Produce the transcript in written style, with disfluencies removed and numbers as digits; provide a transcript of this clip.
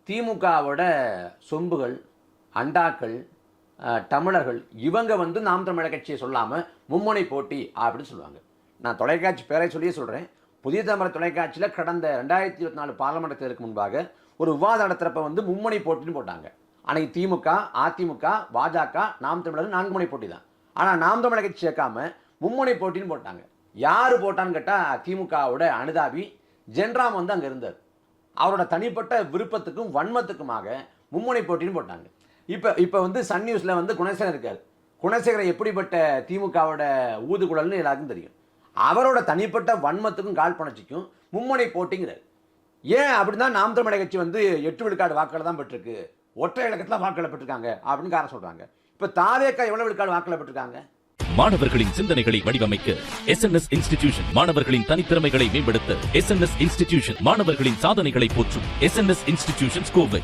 திமுகவோட சொம்புகள், அண்டாக்கள், தமிழர்கள் இவங்க வந்து நாம் தமிழர் கட்சியை சொல்லாமல் மும்முனை போட்டி அப்படின்னு சொல்லுவாங்க. நான் தொலைக்காட்சி பேரை சொல்லியே சொல்கிறேன். புதிய தமிழர் தொலைக்காட்சியில் கடந்த 2024 பார்லமெண்ட் தேர்தலுக்கு முன்பாக ஒரு விவாதம் நடத்துகிறப்ப வந்து மும்முனை போட்டின்னு போட்டாங்க. அன்னைக்கு திமுக, அதிமுக, பாஜக, நாம் தமிழர் 4 முனை போட்டி தான். ஆனால் நாம் தமிழர் கட்சி சேர்க்காம மும்முனை போட்டின்னு போட்டாங்க. யார் போட்டான்னு கேட்டால் திமுகவோட அனுதாபி ஜென்ராம் வந்து அங்கே இருந்தார். அவரோட தனிப்பட்ட விருப்பத்துக்கும் வன்மத்துக்குமாக மும்முனை போட்டின்னு போட்டாங்க. இப்போ வந்து சன் நியூஸில் வந்து குணசேகரன் இருக்கார். குணசேகரன் எப்படிப்பட்ட திமுகவோட ஊதுகுழல்னு எல்லாருக்கும் தெரியும். அவரோட தனிப்பட்ட வன்மத்துக்கும் காழ்ப்புணர்ச்சிக்கும் மும்முனை போட்டிங்கிறார். ஏன் அப்படின்னா நாம் தமிழர் கட்சி வந்து 8 விழுக்காடு வாக்குகள் தான் பெற்றிருக்கு, ஒற்றை இலக்கத்தில் வாக்குகள் பெற்றிருக்காங்க அப்படின்னு காரணம் சொல்கிறாங்க. இப்போ தாவேக்கா எவ்வளவு விழுக்காடு வாக்குகள் பெற்றிருக்காங்க? மாணவர்களின் சிந்தனைகளை வடிவமைக்க எஸ்என்எஸ் இன்ஸ்டிடியூஷன், மாணவர்களின் தனித்திறமைகளை மேம்படுத்த எஸ்என்எஸ் இன்ஸ்டிடியூஷன், மாணவர்களின் சாதனைகளை போற்றும் எஸ்என்எஸ் இன்ஸ்டிடியூஷன் கோவை.